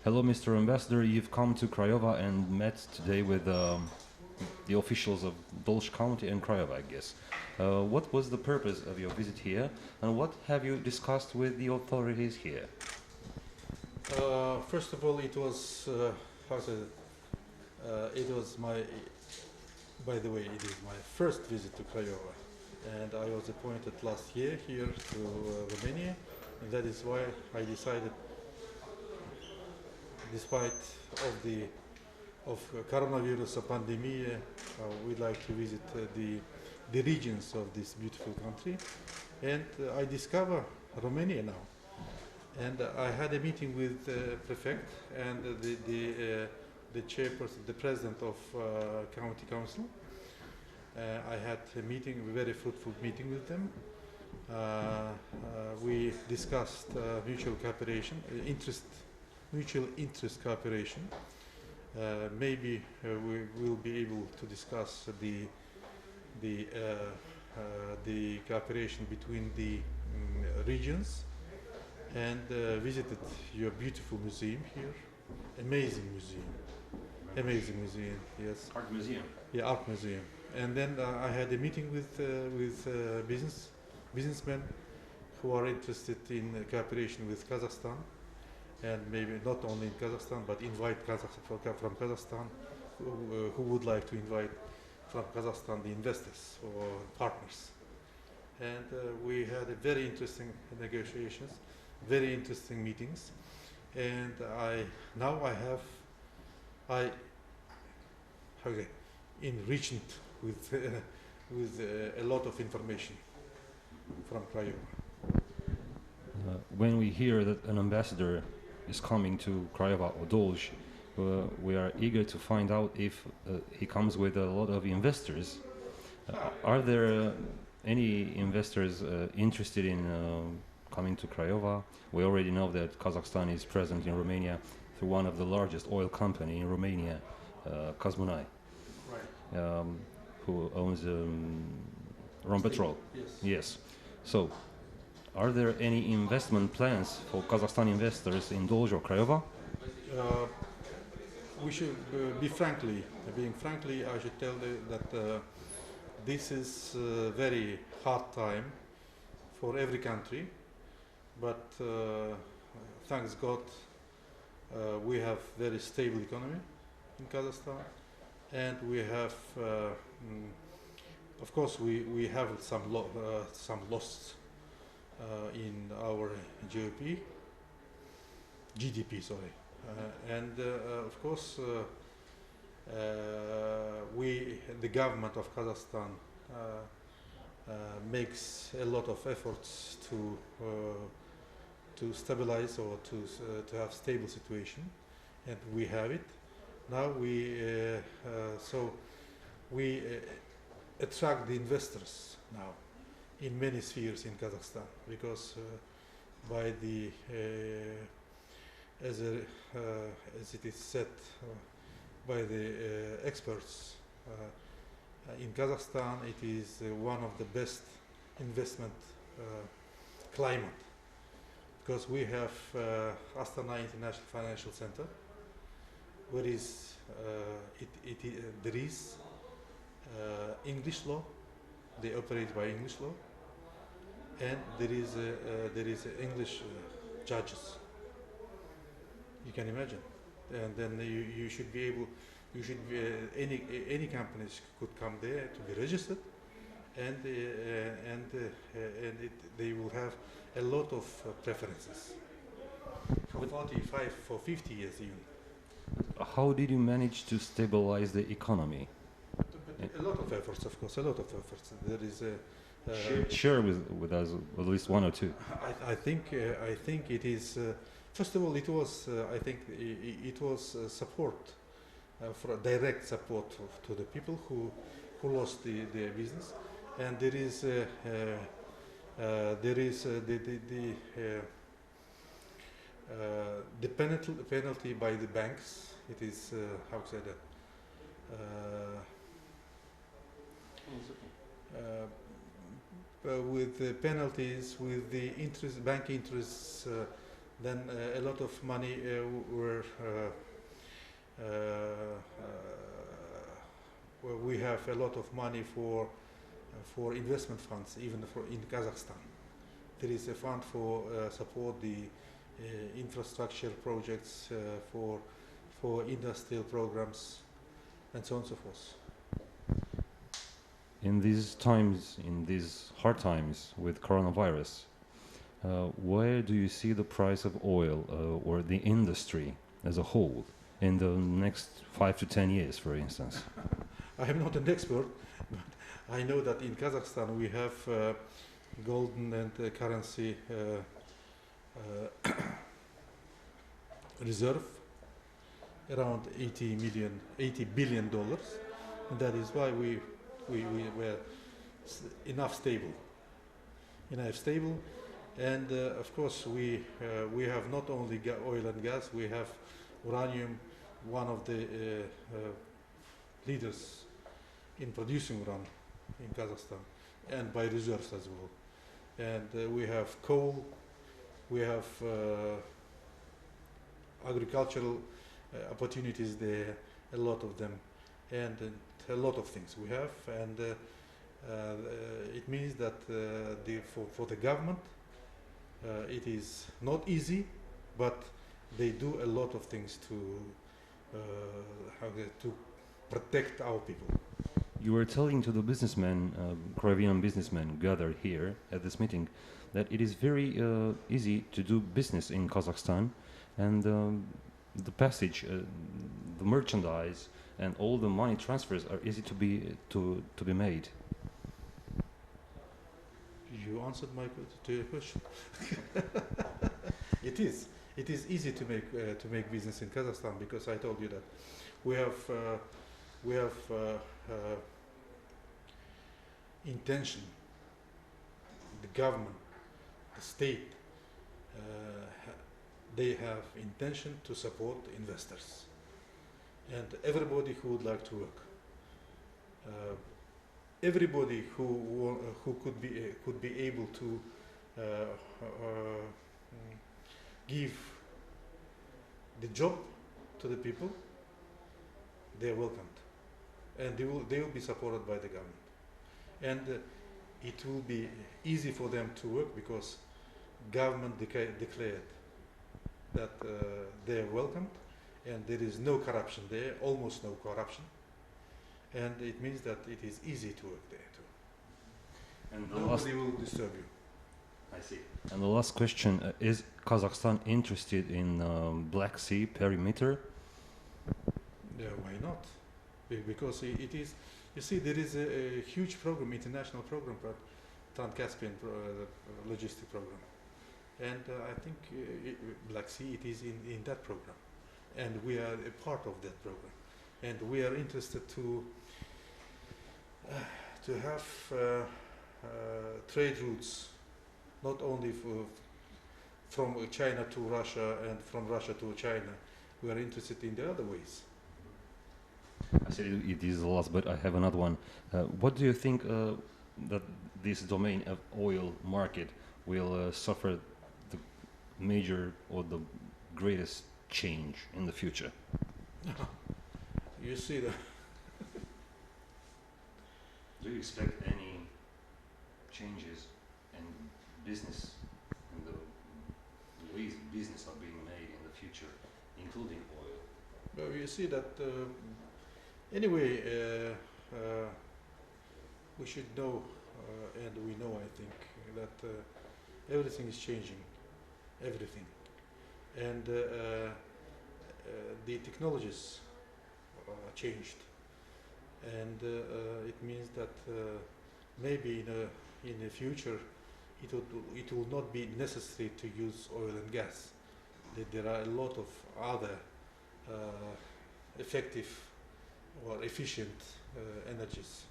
Hello, Mr. Ambassador. You've come to Craiova and met today with the officials of Dolj County and Craiova, I guess. What was the purpose of your visit here, and what have you discussed with the authorities here? First of all, it was it was my. By the way, it is my first visit to Craiova, and I was appointed last year here to Romania, and that is why I decided, despite of coronavirus pandemic, we'd like to visit the regions of this beautiful country, and I discover Romania now. And I had a meeting with the prefect and the chairperson, the president of county council. I had a meeting, a very fruitful meeting with them. We discussed mutual cooperation, mutual interest cooperation. Maybe we will be able to discuss the cooperation between the regions, and visited your beautiful museum here. Amazing museum, yes. Art museum. Yeah, art museum. And then I had a meeting with businessmen who are interested in cooperation with Kazakhstan, and maybe not only in Kazakhstan, but invite from Kazakhstan, who would like to invite from Kazakhstan the investors or partners. And we had a very interesting negotiations, very interesting meetings, and enriched with a lot of information from Craiova. When we hear that an ambassador is coming to Craiova or Dolj, we are eager to find out if he comes with a lot of investors. Are there any investors interested in coming to Craiova? We already know that Kazakhstan is present in Romania through one of the largest oil company in Romania, Kazmunai, Right. who owns Rompetrol. Yes. Yes. So, are there any investment plans for Kazakhstan investors in Dolj or Craiova? We should being frankly, I should tell you that this is a very hard time for every country, but thanks God, we have very stable economy in Kazakhstan, and we have, of course, we have some loss in our GDP, sorry. And of course, the government of Kazakhstan makes a lot of efforts to stabilize or to have stable situation, and we have it. Now we attract the investors now in many spheres in Kazakhstan, because by the as it is said by the experts in Kazakhstan, it is one of the best investment climate, because we have Astana International Financial Center, where is there is English law. They operate by English law, and there is English judges. You can imagine, and then you should be able, any companies could come there to be registered, and they will have a lot of preferences for 45, for 50 years even. How did you manage to stabilize the economy? A lot of efforts, of course, a lot of efforts. There is share with us at least one or two. I think it is. First of all, it was I think it was support, for direct support to the people who lost their business, and there is the penalty by the banks. It is how to say that. With the penalties, with the interest, bank interests, then a lot of money were have a lot of money for investment funds, even in Kazakhstan. There is a fund for support the infrastructure projects, for industrial programs, and so on and so forth. In these times, in these hard times with coronavirus, where do you see the price of oil or the industry as a whole in the next 5 to 10 years, for instance? I am not an expert, but I know that in Kazakhstan we have golden and currency reserve around $80 billion, and that is why we were enough stable, and of course we have not only oil and gas, we have uranium, one of the leaders in producing uranium in Kazakhstan, and by reserves as well. And we have coal, we have agricultural opportunities there, a lot of them, and a lot of things we have, and it means that for the government it is not easy, but they do a lot of things to protect our people. You were telling to the businessmen, Croatian businessmen gathered here at this meeting, that it is very easy to do business in Kazakhstan, and the passage, the merchandise, and all the money transfers are easy to be made. You answered to your question. It is easy to make business in Kazakhstan, because I told you that we have intention. The government, the state, they have intention to support investors and everybody who would like to work. Everybody who could be able to give the job to the people, they are welcomed, and they will be supported by the government, and it will be easy for them to work, because government declared that they are welcomed, and there is no corruption there, almost no corruption, and it means that it is easy to work there too. And nobody will disturb you. I see. And the last question, is Kazakhstan interested in Black Sea perimeter? Yeah, why not? Because it is, you see, there is a huge program, international program, Trans-Caspian logistic program. And I think Black Sea, it is in that program. And we are a part of that program. And we are interested to have trade routes, not only from China to Russia and from Russia to China. We are interested in the other ways. I said it is the last, but I have another one. What do you think that this domain of oil market will suffer the major or the greatest change in the future? You see that. Do you expect any changes in business, in the ways business are being made in the future, including oil? Well, you see that anyway, we should know, and we know, I think, that everything is changing, everything. And the technologies changed. And it means that maybe in the future it will not be necessary to use oil and gas. There are a lot of other effective or efficient energies